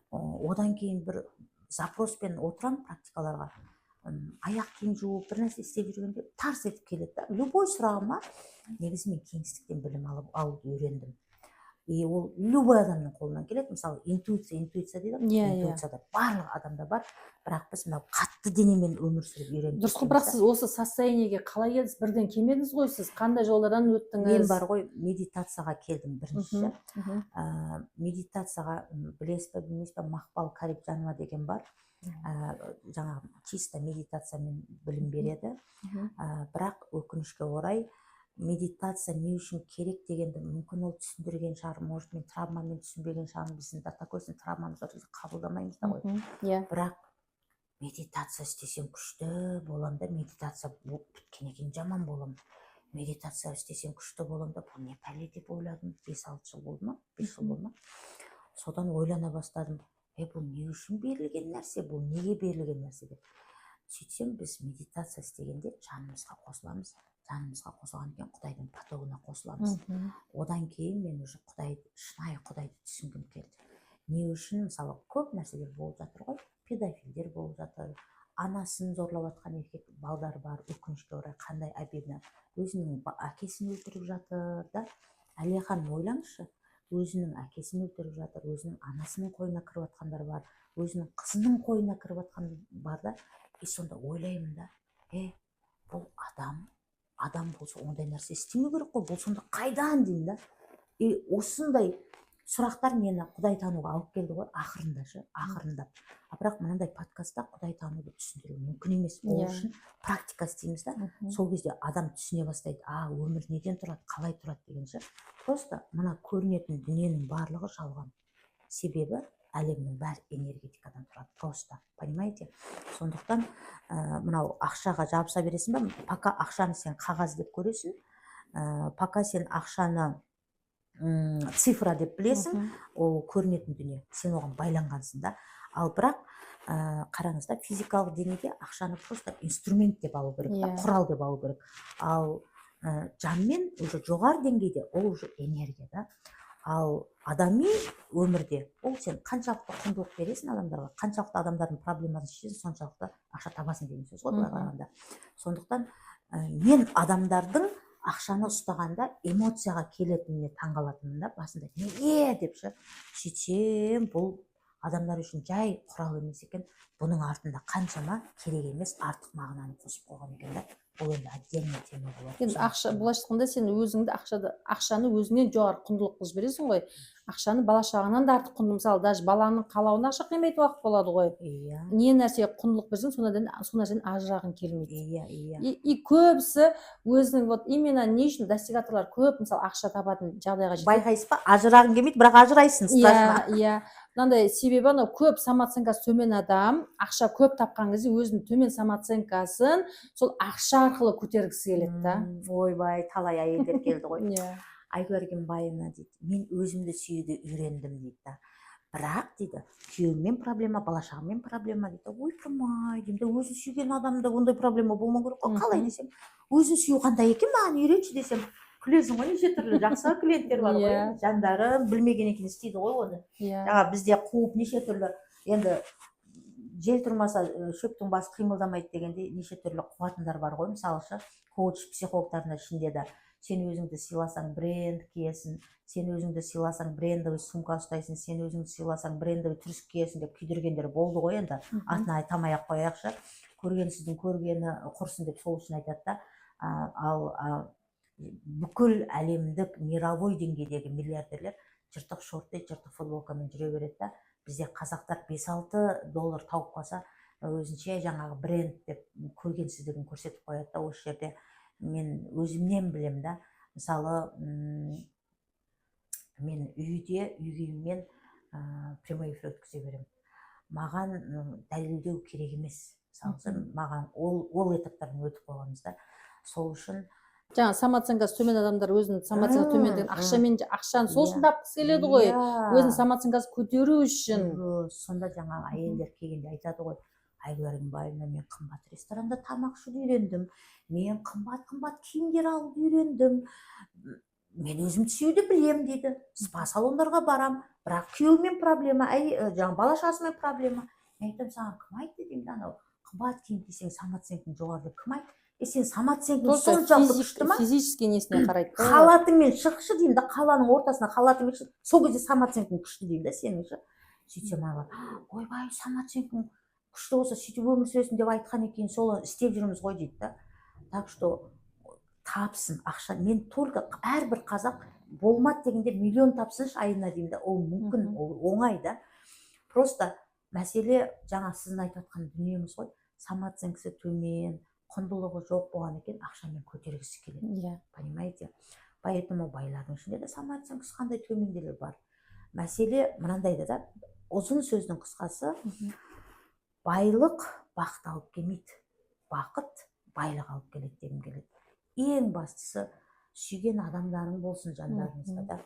Одан кейін бір запроспен отырам практикаларға. Аяқ киім жуып, бір нәрсе істеп жүргенде тарс етіп келеді да. Любой сұрағыма негізі мен кеңістіктен білім алуды үйрендім. И ол любой адамның қолынан келеді. Мысалы, интуиция дейді. Интуицияда барлық адамда бар. Бірақ біз мынау қатты денемен өмір сүріп үйрендік. Дұрыс қой, бірақ сіз осы состояниеге қалай келдіңіз? Бірден келмедіңіз ғой сіз. Қандай жолдардан өттіңіз? Мен бар ғой, медитацияға келдім бірінші. Медитацияға білесіз бе, білмейсіз бе, Мақпал Карибжанова деген бар. Жаңағы чисто медитациямен білім береді. Бірақ өкінішке орай медитация не үшін керек дегенді мүмкін ол түсіндірген шығар, может мен травмамен түсінбеген шығар, біздің такойсын травмамыз бар, қабылдамаймыз да ғой. Бірақ медитация істесем күшті болам да, медитация біткеннен кейін жаман болам. Медитация істесем күшті болам да, бұл не пәле деп ойладым. 5-6 жыл болды ма? 5 жыл болды ма? Содан ойлана бастадым. Бұл не үшін берілген нәрсе, бұл неге берілген нәрсе деп. Сөйтсем, біз медитация істегенде жанымызға қосыламыз. Жанымызға қосылған кейін Құдайдың потогына қосыламыз. Одан кейін мен уже шынайы Құдайды түсінгім келді. Не үшін, мысалы, көп нәрселер болып жатыр ғой. Педофилдер болып жатыр. Анасын зорлап жатқан еркек балдар бар. Өкінішке орай қандай обидно. Өзінің әкесін өлтіріп жатыр да. Әлия ханым, ойлаңызшы. өзінің әкесін өлтіріп жатыр, өзінің анасының қойнына кіріп жатқандар бар, өзінің қызының қойнына кіріп жатқан бар да. И сонда ойлаймын да, бұл адам болса ондай нәрсе істемеу керек қой, бұл сонда қайдан деймін да. И осындай сұрақтар мені Құдай тануға алып келді ғой, ақырындап. Бірақ мынандай подкастта Құдай тануды түсіндіру мүмкін емес. Ол үшін практика істейміз да. Сол кезде адам түсіне бастайды, өмір неден тұрады, қалай тұрады дегенше. Просто мына көрінетін дүниенің барлығы жалған. Себебі әлемнің бәрі энергетикадан тұрады. Просто, понимаете? Сондықтан мынау ақшаға жабыса бересің ба? Пока ақшаны сен қағаз деп көресің, пока сен ақшаны цифра деп білесің, ол көрінетін дүние, сен оған байланғансың да. Ал бірақ қараңыз да, физикалық денеге ақшаны просто инструмент деп алу керек, құрал деп алу керек. Ал жанмен уже жоғары деңгейде ол уже энергия да. Ал адами өмірде ол сен қаншалықты құндылық бересің адамдарға, қаншалықты адамдардың проблемасын шешесің, соншалықты ақша табасың деген сөз ғой былай қарағанда. Сондықтан мен адамдардың ақшаны ұстағанда эмоцияға келетініне таңғалатынмын да. Басында неге деп сөйтсем, бұл адамдар үшін жай құрал емес екен, бұның артында қаншама керек емес артық мағынаны қосып қойған екен да. Бұл енді отдельный тема болады. Енді ақша, былайша айтқанда сен өзіңді ақшаны өзіңнен жоғары құндылық қылып жібересің ғой. Ақшаны бала шағаңнан да артық құнды, мысалы даже баланың қалауына ақша қимайтын уақыт болады ғой. Не нәрсеге құндылық берсең, сол нәрседен ажырағың келмейді. И көбісі өзінің вот именно не үшін достигаторлар көп, мысалы ақша табатын жағдайға жетеді. Байқайсыз ба, ажырағың келмейді, бірақ ажырайсың. Иә. Мынандай себебі анау көп самооценкасы төмен адам ақша көп тапқан кезде өзінің төмен самооценкасын сол ақша арқылы көтергісі келеді да. Ойбай, талай әйелдер келді ғой. Айгөрген байына дейді, мен өзімді сүюді үйрендім дейді да. Бірақ дейді, күйеуіммен проблема, бала-шағаммен проблема дейді. Ойпырмай деймін, өзін сүйген адамда ондай проблема болмау керек қой. Қалай десем, өзін сүю қандай екен, маған үйретші десем, күлесің ғой, неше түрлі жақсы клиенттер бар ғой, жандарым білмеген екен істейді ғой оны. Жаңа бізде қуып неше түрлі, енді жел тұрмаса шөптің басы қимылдамайды дегенде неше түрлі қуатындар бар ғой. Мысалшы, коуч психологтардың ішінде де сен өзіңді сыйласаң бренд киесің, сен өзіңді сыйласаң брендовый сумка ұстайсың, сен өзіңді сыйласаң брендовый түрсік киесің деп күйдіргендер болды ғой. Енді атын айтамай-ақ қояйықшы, көргенсіздің көргені құрсын деп сол үшін айтады да. Ал бүкіл әлемдік мировой деңгейдегі миллиардерлер жыртық шортты, жыртық футболкамен жүре береді да. Бізде қазақтар $5-6 тауып қалса, өзінше жаңағы бренд деп көргенсіздігін көрсетіп қояды да. Осы жерде мен өзімнен білем да. Мысалы, мен үйгейіммен прямой эфир өткізе берем. Маған дәлелдеу керек емес. Мысалы, маған ол этаптардан өтіп қойғанбыз да. Сол үшін жаңа самооценкасы төмен адамдар өзінің самооценкасы төмен ақшаны сол үшін тапқысы келеді ғой. Өзінің самооценкасын көтеру үшін. Сонда жаңағы әйелдер келгенде айтады ғой, Айгөрген байына мен қымбат ресторанда тамақ ішуді үйрендім, мен қымбат киімдер алуды үйрендім, мен өзім сүюді білем дейді, спа салондарға барам, бірақ күйеуіммен проблема, жаңа бала шағасымен проблема. Мен айтамын, саған кім айтты деймін, анау қымбат киім кисең самооценкаң жоғары деп кім айтты? Сен самооценкаң соншалықты күшті ма? Физический несіне қарайды. Халатыңмен шықшы деймін да, қаланың ортасына халатыңмен шық, сол кезде самооценкаң күшті деймін да сенің. Сөйтсем ағалар, ойбай, самооценкаң күшті болса сөйтіп өмір сүресің деп айтқан екен, сол істеп жүрміз ғой дейді да. Так что тапсын ақша. Мен только әрбір қазақ болмады дегенде миллион тапсыншы айына деймін да. Ол мүмкін, ол оңай да. Просто мәселе жаңа сіздің айтып жатқан дүниеміз ғой. Самооценкасы төмен, құндылығы жоқ болған екен, ақшамен көтергісі келеді. Понимаете? Поэтому байлардың ішінде де самооценкасы қандай төмендерлер бар. Мәселе мынандайда да, ұзын сөздің қысқасы, байлық бақыт алып келмейді, бақыт байлық алып келеді дегім келеді. Ең бастысы сүйген адамдарың болсын жандарыңызда да.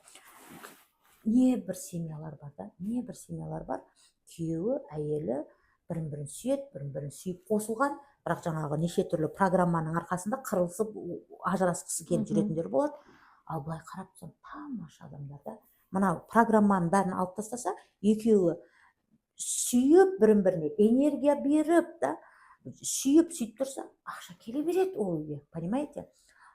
Не бір семьялар бар да, не бір семьялар бар, күйеуі, әйелі бірін-бірін сүйеді, бірін-бірін сүйіп қосылған, бірақ жаңағы неше түрлі программаның арқасында қырылысып ажырасқысы келіп жүретіндер болады. Ал былай қарап тұрсам, тамаша адамдар да. Мынау программаның бәрін алып тастаса, екеуі сүйіп бірін-біріне энергия беріп да, сүйіп сөйтіп тұрса, ақша келе береді ол үйге, понимаете?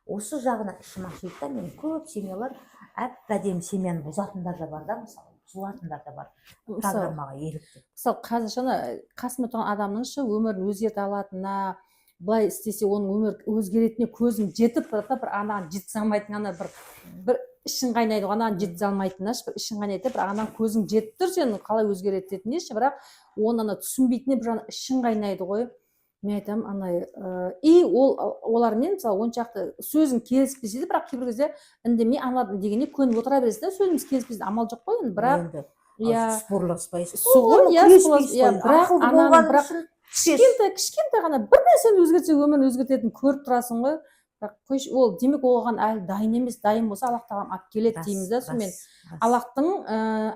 осы жағынан ішім ашиды да. Мен көп семьялар әп-әдемі семьяны бұзатындар да бар да, мысалы бұзылатындар да бар программаға еліктеп. Мысалы қазір жаңа қасымда тұрған адамның өмірін өзгерте алатынына, былай істесе оның өмір өзгеретініне көзім жетіп тұрады да, бір анаған жеткізе алмайтын, ана бір ішің қайнайды ғой, анаған жеткізе алмайтынына, бір ішің қайнайды, бір ағадан көзің жетіп тұр сенің қалай өзгеретініне, бірақ оны ана түсінбейтініне бір жағынан ішің қайнайды ғой. Мен айтамын, анай и олармен мысалы оншақты сөзің келіспесе де, бірақ кейбір кезде үндемей анладым дегенде көніп отыра бересің да, сөзіміз келіспесе амал жоқ қой енді, бірақ спорласпайсыз, бірақ ананың кішкентай ғана бір нәрсені өзгертсе өмірін өзгертетінін көріп тұрасың ғой. Бірақ ол демек оған әлі дайын емес, дайын болса Аллах тағалам алып келеді дейміз да. Сонымен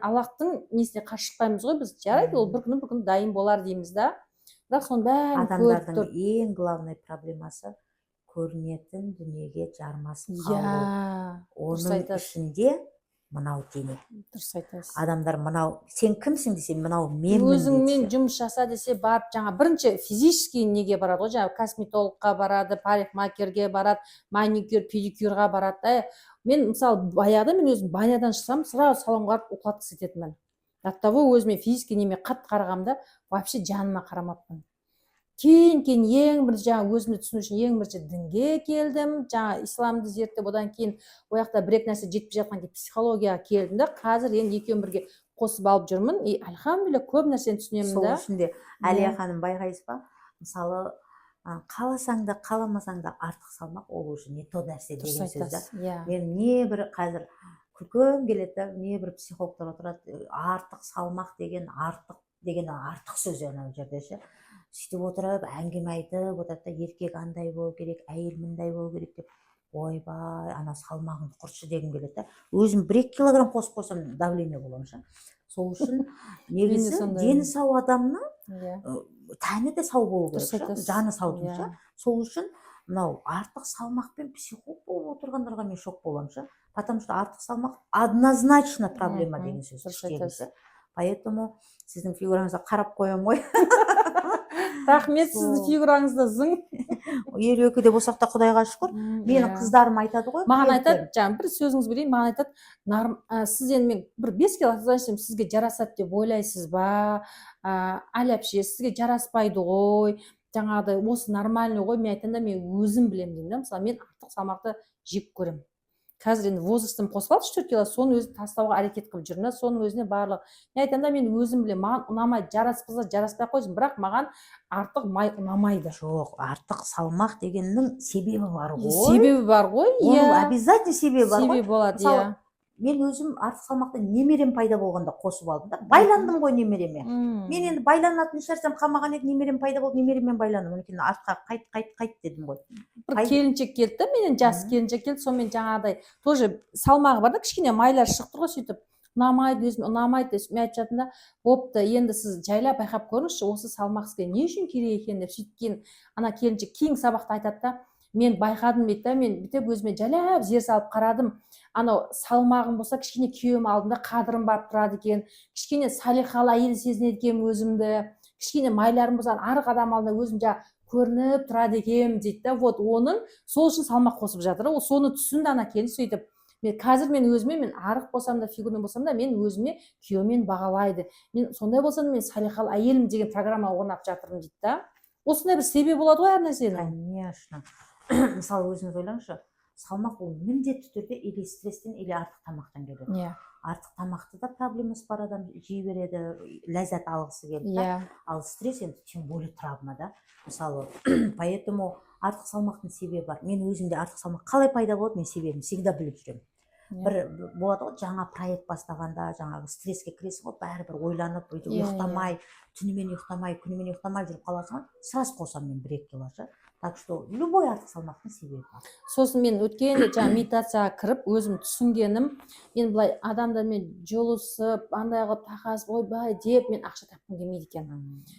Аллахтың несіне қарсы шықпаймыз ғой біз. Жарайды, ол бір күні дайын болар дейміз да. Бірақ соның бәрін адамдардың ең главный проблемасы көрінетін дүниеге жармасып қалу. Оның ішінде мынау дене. Дұрыс айтасыз. Адамдар мынау, сен кімсің десе, мынау менмін. Өзіңмен жұмыс жаса десе, барып жаңа бірінші физический неге барады ғой, жаңа косметологқа барады, парикмахерге барады, маникюр, педикюрға барады. Мен мысалы баяғыда мен өзім банядан шықсам, сразу салонға барып укладкасы ететінмін. Оттого өзіме физический неме қатты қарағамда вообще жаныма қарамаппын. Кейін ең бірінші жаңа өзімді түсіну үшін ең бірінші дінге келдім, жаңа исламды зерттеп, одан кейін ояқта бір нәрсе жетпей жатқан кейін психологияға келдім да, қазір енді екеуін бірге қосып алып жүрмін. Альхамдулилля, көп нәрсені түсінемін да. Сол үшін де Әлия ханым байқайсыз ба, мысалы қаласаң да қаламасаң да артық салмақ ол уже не то нәрсе деген сөз да. Мен небір қазір күлкім келеді, небір психологтар отырады, артық салмақ деген артық сөз анау жерде ше. Сөйтіп отырып, әңгіме айтып отырады да, еркек андай болу керек, әйел мындай болу керек деп, ойбай, ана салмағыңды құртшы дегім келеді да. Өзім 1-2 килограмм қосып қойсам давление боламын ше. Сол үшін негізі дені сау адамның тәні де сау болу керек, жаны сау ше. Сол үшін мынау артық салмақпен психолог болып отырғандарға мен шок боламын ше. Потому что артық салмақ однозначно проблема деген сөз. Поэтому сіздің фигураңызға қарап қоямын ғой. Рахмет, сіздің фигураңызда зың. 52-де болсақ та Құдайға шүкір. Мені қыздарым айтады ғой. Маған айтады, жаңа бір сөзіңіз берейін, маған айтады, сіз енді мен бір 5 кило сізге жарасады деп ойлайсыз ба? Әлі әпше, сізге жараспайды ғой. Жаңағыдай осы нормальный ғой. Мен айтқанда мен өзім білемін деймін да. Мысалы мен артық салмақты жек көремін. Қазір енді возрастым қосып алды 4 кило, соны өзі тастауға әрекет қылып жүрмін. Соның өзіне барлық. Мен айтқанда мен өзім білемін, маған ұнамайды, жараспаса жараспай қойсын, бірақ маған артық май ұнамайды. Жоқ, артық салмақ дегеннің себебі бар ғой. Себебі бар ғой, иә. Оның обязательно себебі бар ғой. Себебі болады, иә. Мен өзім артық салмақты немерем пайда болғанда қосып алдым да. Байландым ғой немереме. Мен енді байланатын ешнәрсем қалмаған еді, немерем пайда болды, немереммен байландым. Одан артқа қайт дедім ғой. Бір келіншек келді да, менен жас келіншек келді, сонымен жаңағыдай тоже салмағы бар да, кішкене майлар шығып тұр ғой, сөйтіп ұнамайды, өзіме ұнамайды деп мен айтып жатырмын да, бопты, енді сіз жайлап байқап көріңізші, осы салмақ сізге не үшін керек екен деп. Сөйткен ана келіншек кейін сабақта айтады да, мен байқадым дейді да, мен бүйтіп өзіме жайлап зер салып қарадым, анау салмағым болса кішкене күйеуім алдында қадырым барып тұрады екен, кішкене салиқалы әйел сезінеді екенмін өзімді, кішкене майларым болса арық адам алдында өзім жаңа көрініп тұрады екенмін дейді да. Вот оның сол үшін салмақ қосып жатыр. Ол соны түсінді ана келін. Сөйтіп қазір мен өзіме, мен арық болсам да, фигурный болсам да, мен өзіме күйеумен бағалайды. Мен сондай болсам да, мен салиқалы әйелім деген программа орнап жатырмын дейді да. Осындай бір себебі болады ғой әр нәрсенің. Конечно. Мысалы өзіңіз ойлаңызшы, салмақ ол міндетті түрде или стресстен, или артық тамақтан келеді. Артық тамақты да проблемасы бар адам жей береді, ләззат алғысы келеді. Ал стресс енді тем более травма да. Мысалы, поэтому артық салмақтың себебі бар. Мен өзімде артық салмақ қалай пайда болады, мен себебін всегда біліп жүремін. Бір болады ғой, жаңа проект бастағанда, жаңағы стресске кіресің ғой, бәрібір ойланып, ұйықтамай, түнімен ұйықтамай, күнімен ұйықтамай жүріп қаласың ғой, сразу қосамын мен 1-2 килошы. Так что любой артық салмақтың себебі бар. Сосын мен өткен жаңа медитацияға кіріп, өзім түсінгенім, мен былай адамдармен жолысып, андай қылып тақасып, ойбай деп мен ақша тапқым келмейді екен.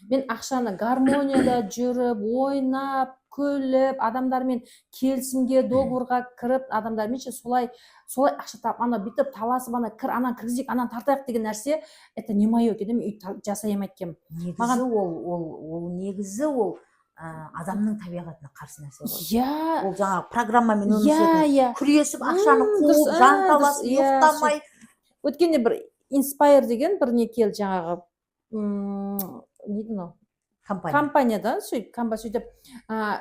Мен ақшаны гармонияда жүріп, ойнап, күліп, адамдармен келісімге, договорға кіріп, адамдармен солай ақша тап, ана бүйтіп таласып, ана кіргізейік, ананы тартайық деген нәрсе, это не мое екен, мен үй жасай алмайды екенмін. Негізі ол адамның табиғатына қарсы нәрсе ғой. иә Ол жаңағы программамен өмір иә сүретін, иә күресіп ақшаны дұрыс қуып, жан дұрыс таласып, иә ұйықтамай. өткенде бір инспайр деген бір не келді жаңағы не еді мынау компанияда сөйтіп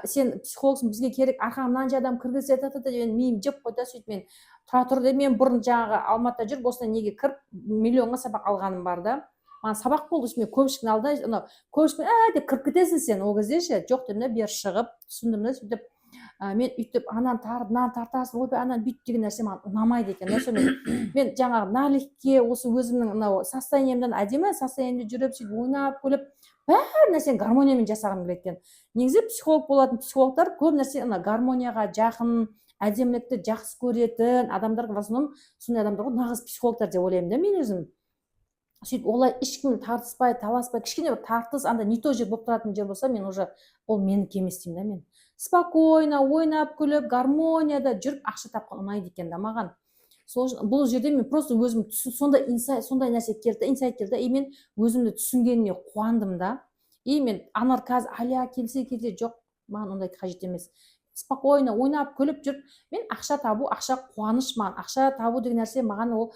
сен психологсың, бізге керек, арқаңа мынанша адам кіргізсе деген миым жеп қойды да, сөйтіп мен тұра тұр деп, мен бұрын жаңағы Алматыда жүріп осында неге кіріп миллионға сабақ алғаным бар да, маған сабақ болды, мен көпшіктің алдына анау көпшіктің деп кіріп кетесің сен ол кезде ше, жоқ дедім да, бері шығып түсіндім да, сөйтіп мен үйтіп ананы тарып мынаны тартасың, ойбай ананы бүйт деген нәрсе маған ұнамайды екен да. Сонымен мен жаңағы налегке осы өзімнің мынау состояниемнен әдемі состояниемде жүріп сөйтіп ойнап күліп бәр нәрсені гармониямен жасағым келеді екен. Негізі психолог болатын психологтар көп нәрсе ана гармонияға жақын, әдемілікті жақсы көретін адамдар, в основном сондай адамдар ғой нағыз психологтар деп ойлаймын да мен өзім. Сөйтіп олай ешкіммен тартыспай таласпай, кішкене бір тартыс андай не то жер болып тұратын жер болса, мен уже ол менікі емес деймін да. Мен спокойно ойнап күліп гармонияда жүріп ақша тапқан ұнайды екен да маған. Бұл жерде мен просто өзім сондай нәрсе келді, инсайт келді, и мен өзімді түсінгеніне қуандым да. И мен анар қазір Алия келсе жоқ, маған ондай қажет емес. Спокойно ойнап күліп жүріп, мен ақша табу, ақша қуаныш маған, ақша табу деген нәрсе маған ол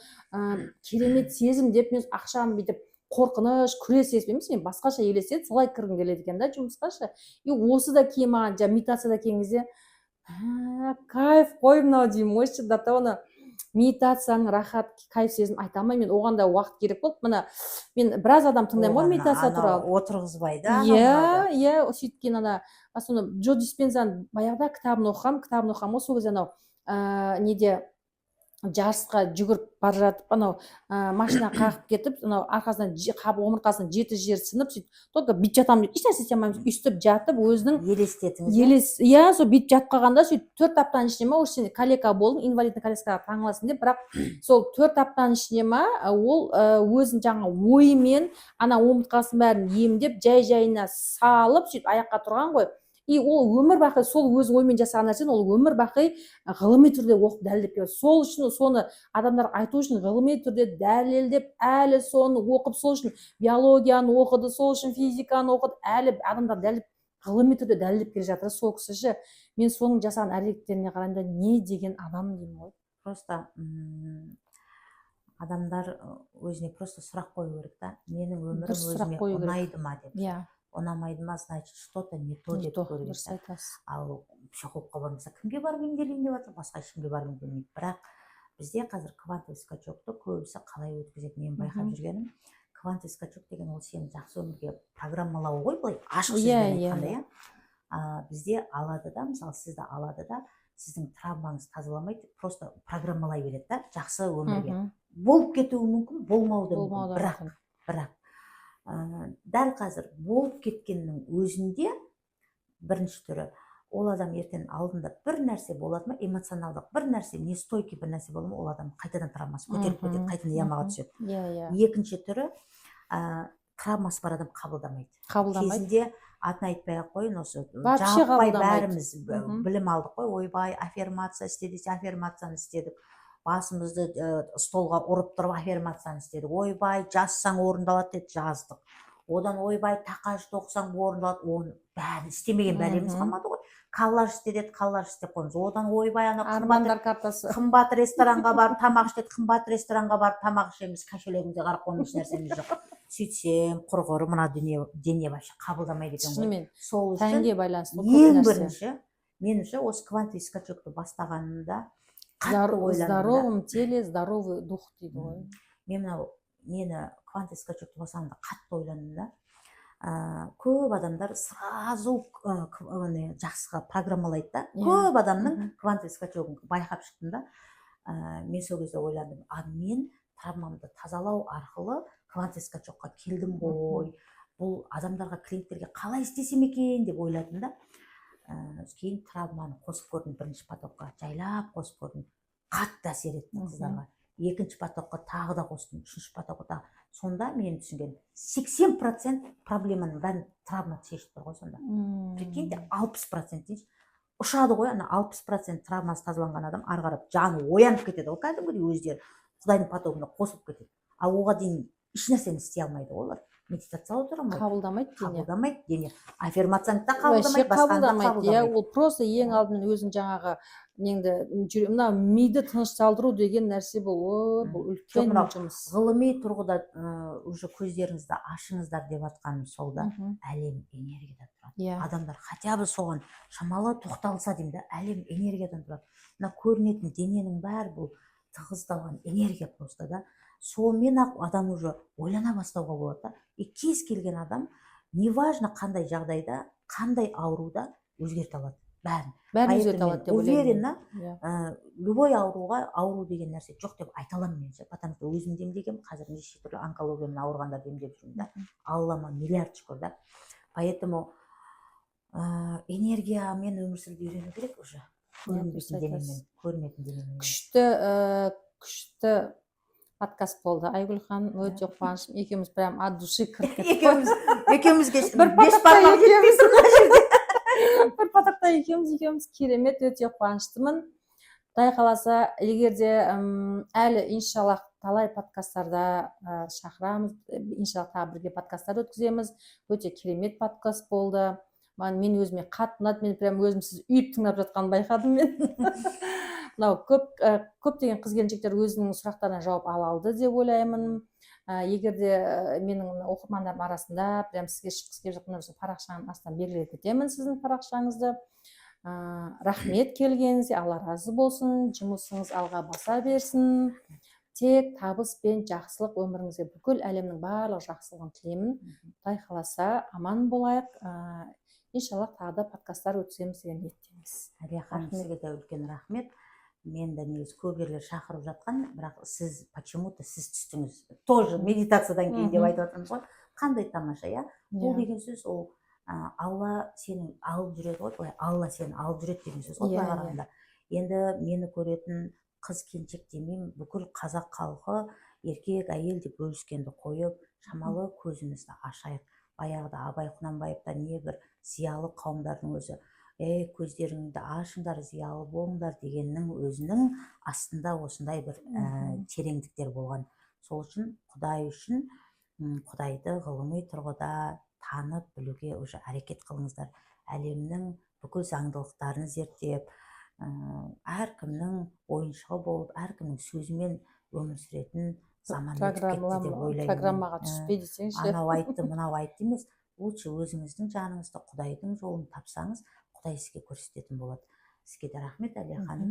керемет сезім деп, мен ақшаны бүйтіп қорқыныш, күрес емес, мен басқаша елестеді, солай кіргім келеді екен да жұмысқа ше. И осы да кейін маған медитацияда келген кезде кайф қой мынау деймін, ойшы до того медитацияның рахат, кайф сезім айта алмаймын, мен оған да уақыт керек болды. Мына мен біраз адам тыңдаймын ғой медитация туралы. Отырғызбай да. Иә, сөйткен ана соны Джо Диспензаның баяғыда кітабын оқығам ғой, сол кезде анау неде жарысқа жүгіріп бара жатып, анау машина қағып кетіп, анау арқасынан омыртқасынан 7 жер сынып, сөйтіп только бүйтіп жатамын, ешнәрсе істей алмаймын, өйстіп жатып өзінің елестетіңіз. Иә, сол бүйтіп жатып қалғанда, сөйтіп 4 аптаның ішінде ма, уже сен калека болдың, инвалидный коляскаға таңыласың деп, бірақ сол 4 аптаның ішінде ма, ол өзін жаңа ойымен ана омыртқасын бәрін емдеп, жай-жайына салып, сөйтіп аяққа тұрған ғой. И ол өмір бақи сол өз оймен жасаған нәрсені ол өмір бақи ғылыми түрде оқып дәлелдеп келеді. Сол үшін соны адамдар айту үшін ғылыми түрде дәлелдеп, әлі соны оқып, сол үшін биологияны оқыды, сол үшін физиканы оқыды, әлі адамдар дәлелдеп, ғылыми түрде дәлелдеп келе жатыр. Сол кісі ше, мен соның жасаған әрекеттеріне қарағанда не деген адам деймін ғой. Просто адамдар өзіне просто сұрақ қою керек та, менің өмірім өзіме ұнайды ма деп. Иә. Ұнамайды ма, значит, что-то не то деп көру керек. Ал психологқа бармаса кімге барып емделейін деп жатыр, басқа ешкімге барып емделмейді. Бірақ бізде қазір квантовый скачокты көбісі қалай өткізеді, мен байқап жүргенім, квантовый скачок деген ол сені жақсы өмірге программалау ғой, былай ашық сөзбен айтқанда, иә. Бізде алады да, мысалы сізді алады да, сіздің травмаңыз тазаламайды, просто программалай береді да, жақсы өмірге. Болып кетуі мүмкін, болмауы да мүмкін. Бірақ дәл қазір болып кеткеннің өзінде бірінші түрі, ол адам ертең алдында бір нәрсе болады ма, эмоционалдық бір нәрсе, нестойкий бір нәрсе болады ма, ол адам қайтадан травмасы көтеріп кетеді, қайтадан ямаға түседі. Екінші түрі, травмасы бар адам қабылдамайды. Кезінде атын айтпай ақ қойын, осы жаппай бәріміз білім алдық қой, ойбай аффирмация істе десе аффирмацияны істедік, басымызды столға ұрып тұрып аффирмацияны істедік, ойбай жазсаң орындалады деді, жаздық. Одан ойбай тақаш тоқсаң орындалады, оны бәрін істемеген бәлеміз қалмады ғой. Коллаж істе деді, коллаж істеп қоймыз. Одан ойбай ана қымбат ресторанға барып тамақ ішеді, қымбат ресторанға барып тамақ ішеміз, кошелегімізде қарап қоймыз, нәрсеміз жоқ. Сөйтсем құрғыр мына дене вообще қабылдамайды екен ғой. Сол үшін ең бірінші, меніңше осы квантовый скачокты бастағанымда в здоровом теле здоровый дух дейді ғой. Мен мені квантовый скачокты бастағанда қатты ойландым да. Көп адамдар сразу жақсыға программалайды да. Көп адамның квантовый скачогын байқап шықтым да. Мен сол кезде ойландым, мен травмамды тазалау арқылы квантовый скачокқа келдім ғой. Бұл адамдарға, клиенттерге қалай істесем екен деп ойладым да. Кейін травманы қосып көрдім, бірінші потокқа жайлап қосып көрдім, қатты әсер етті қыздарға. Екінші потокқа тағы да қостым, үшінші потокқа тағы. Сонда мен түсінген 80% проблеманың бәрін травма шешіп тұр ғой сонда. Прикиньте, 60% дейінші. Ұшады ғой, ана 60% травмасы тазаланған адам ары қарап жаны оянып кетеді ғой, кәдімгідей өздері Құдайдың потогына қосылып кетеді. Ал оған дейін еш нәрсені істей алмайды олар. медитациялап отырған ғой, қабылдамайды дене. қабылдамайды дене. Аффирмацияны да Вообще қабылдамайды, басқаны да қабылдамайды. Иә, қабылдамайды. ол просто ең алдымен өзің жаңағы неңді мына миды тынышталдыру деген нәрсе бұл Жоқ, үлкен мынау жұмыс. ғылыми тұрғыда уже көздеріңізді ашыңыздар деп жатқаным сол да. Мгм. Әлем энергиядан тұрады. Иә. Адамдар хотя бы соған шамалы тоқталса деймін да, әлем энергиядан тұрады. Мына көрінетін дененің бәрі бұл тығыздалған энергия просто да. Сонымен ақ адам уже ойлана бастауға болады да. Кез келген адам, неважно қандай жағдайда, қандай ауруда өзгерте алады бәрін. Бәрін Поэтому өзгерте мен алады деп ойлаймын. уверена, Иә. любой ауруға ауру деген нәрсе жоқ деп айта аламын мен ше, потому что өзім де емдегенмін, қазір неше түрлі онкологиямен ауырғандарды емдеп жүрмін да. Аллама миллиард шүкір да. Поэтому энергиямен өмір сүруді үйрену керек уже. Көрінбейтін денемен, көрінетін денемен. Күшті подкаст болды. Айгүл-хан, өте қуаныштымын. Екеуміз прям от души кіріп кеттік қой. Екеумізге бір бес бармақ жетпей тұрған жерде. бір потокта екеуміз керемет, өте қуаныштымын. Құдай қаласа, егер де әлі иншаллах талай подкасттарда шақырамыз, иншаллах тағы бірге подкасттар өткіземіз. Өте керемет подкаст болды. Мен өзіме қатты ұнады, мен прям өзім сіз үйіп тыңдап жатқанын байқадым мен. Мынау көптеген қыз-келіншектер өзінің сұрақтарына жауап ала алды деп ойлаймын. Егер де менің оқырмандарым арасында прям сізге шыққысы келіп жатқан болса, парақшаның астынан белгілеп кетемін сіздің парақшаңызды. Рахмет келгеніңізге, Алла разы болсын, жұмысыңыз алға баса берсін. Тек табыс пен жақсылық өміріңізге, бүкіл әлемнің барлық жақсылығын тілеймін. Құдай қаласа аман болайық. Иншаллах тағы да подкасттар өткіземіз деген ниеттеміз. Әлия ханым, сізге де үлкен рахмет. Мен де негізі көп жерлер шақырып жатқан, бірақ сіз почему-то сіз түстіңіз. Тоже медитациядан кейін деп айтып жатырмыз ғой. Қандай тамаша, иә? Бұл деген сөз ол Алла сені алып жүреді ғой, былай Алла сені алып жүреді деген сөз ғой қарағанда. Енді мені көретін қыз келіншек демеймін, бүкіл қазақ халқы еркек әйел деп бөліскенді қойып, шамалы көзімізді ашайық. Баяғыда Абай Құнанбаевта небір зиялы қауымдардың өзі, көздеріңді ашыңдар, зиялы болыңдар дегеннің өзінің астында осындай бір тереңдіктер болған. Сол үшін Құдайды ғылыми тұрғыда танып білуге уже әрекет қылыңыздар. Әлемнің бүкіл заңдылықтарын зерттеп, әркімнің ойыншығы болып, әркімнің сөзімен өмір сүретін заман өтіп кетті деп ойлаймын. Программаға түспей десеңші. Анау айтты, мынау айтты емес. Лучше өзіңіздің жаныңызды Құдайдың жолын тапсаңыз, Құдай сізге көрсететін болады. Сізге де рахмет, Әлия ханым.